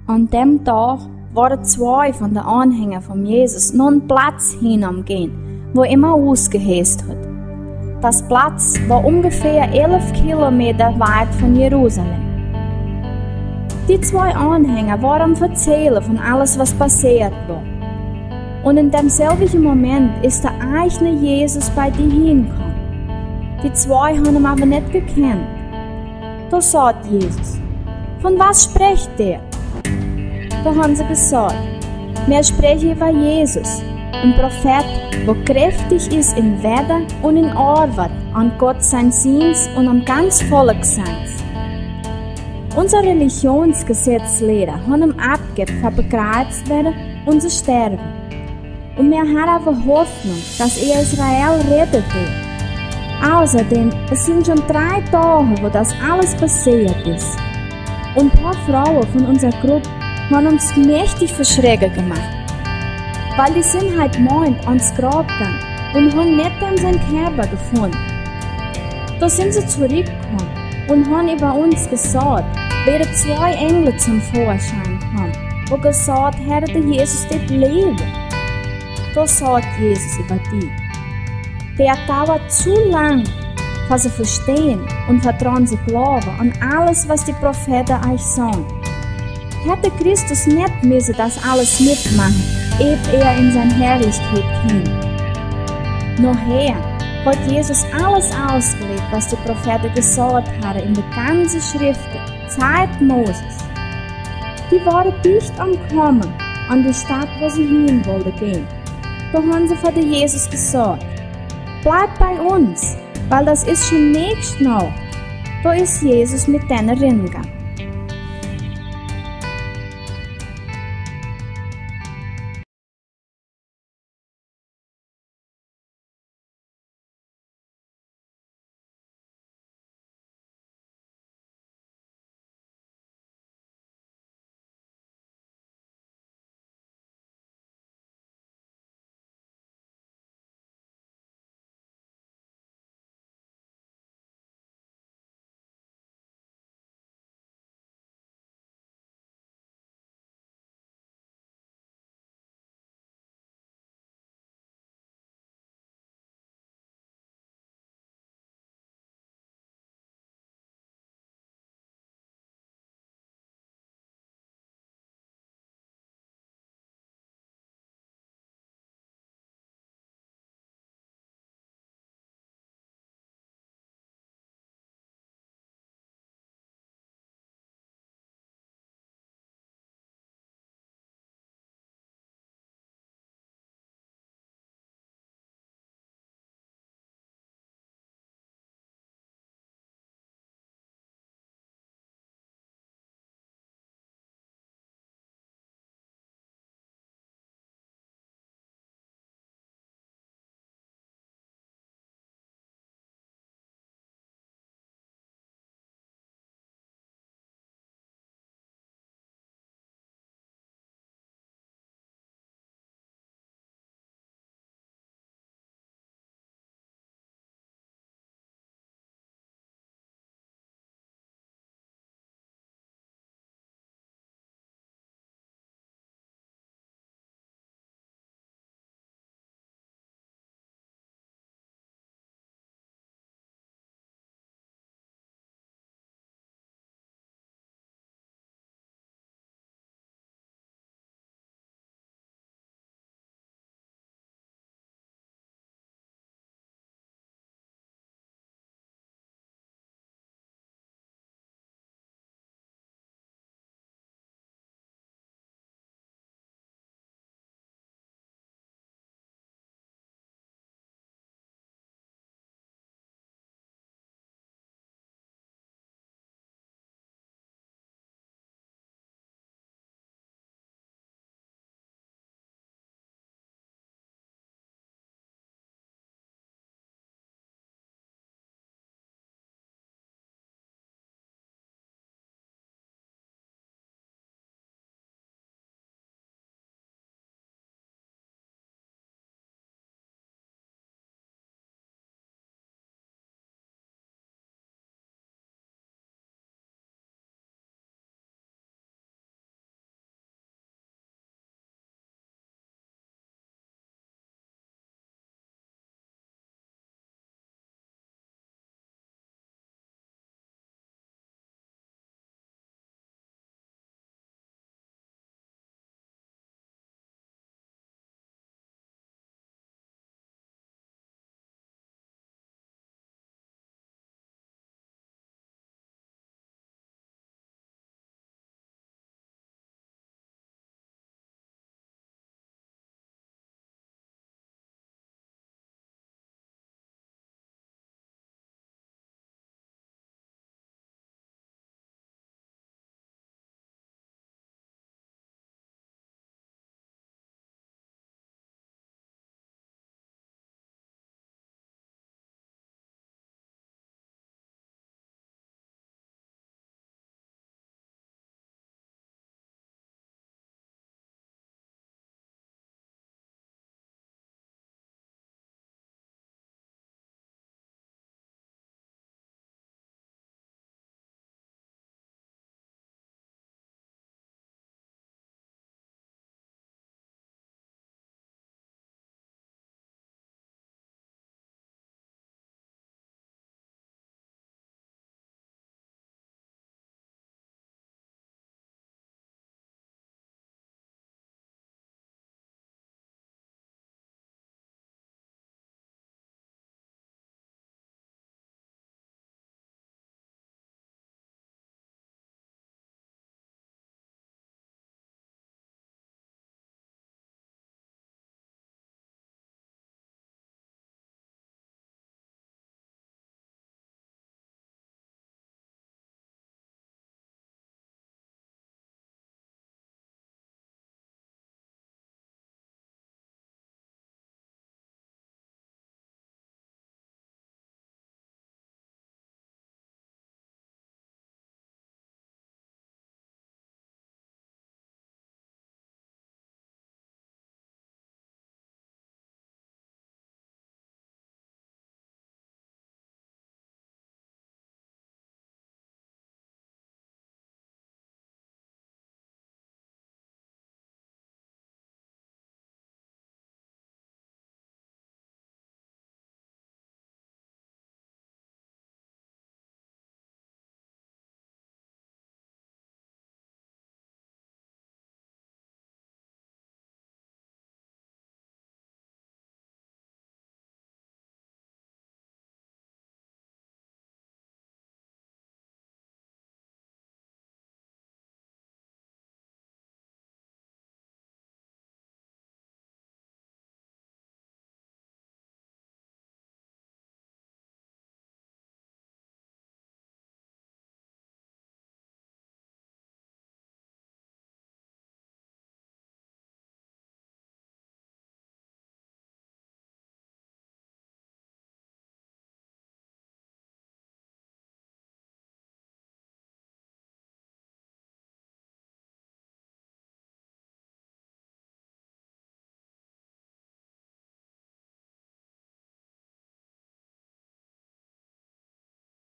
An dem Tag waren 2 von den Anhängern von Jesus noch einen Platz hinamgehen, wo Emmaus geheißt hat. Das Platz war ungefähr 11 Kilometer weit von Jerusalem. Die 2 Anhänger waren am Erzählen von alles, was passiert war. Und in demselben Moment ist der eigene Jesus bei dir hingekommen. Die 2 haben ihn aber nicht gekannt. Da sagt Jesus: Von was spricht der? Da haben sie gesagt: Wir sprechen über Jesus, ein Prophet, der kräftig ist in Weder und in Arbeit, an Gott sein Seins und am ganz Volk seins. Unsere Religionsgesetzlehrer haben ihm abgegeben, für bekreuzt werden und zu sterben. Und wir haben aber Hoffnung, dass er Israel rettet wird. Außerdem, es sind schon 3 Tage, wo das alles passiert ist. Und ein paar Frauen von unserer Gruppe haben uns mächtig verschrecken gemacht. Weil die sind heute Morgen ans Grab gegangen und haben nicht an seinen Körper gefunden. Da sind sie zurückgekommen und haben über uns gesagt, während 2 Engel zum Vorschein kamen, wo gesagt haben, der Jesus dort leben. Da sagt Jesus über die: Der dauert zu lang, was sie verstehen und vertrauen sie glauben an alles, was die Propheten euch sagen. Hätte Christus nicht müssen das alles mitmachen, ehe er in seine Herrlichkeit kam. Nachher hat Jesus alles ausgelegt, was die Propheten gesagt haben in der ganzen Schrift, Zeit Moses. Die waren dicht am Kommen, an die Stadt, wo sie hin wollten gehen. Da haben sie von Jesus gesagt: Bleib bei uns, weil das ist schon nächst Nacht. Da ist Jesus mit denen reingegangen.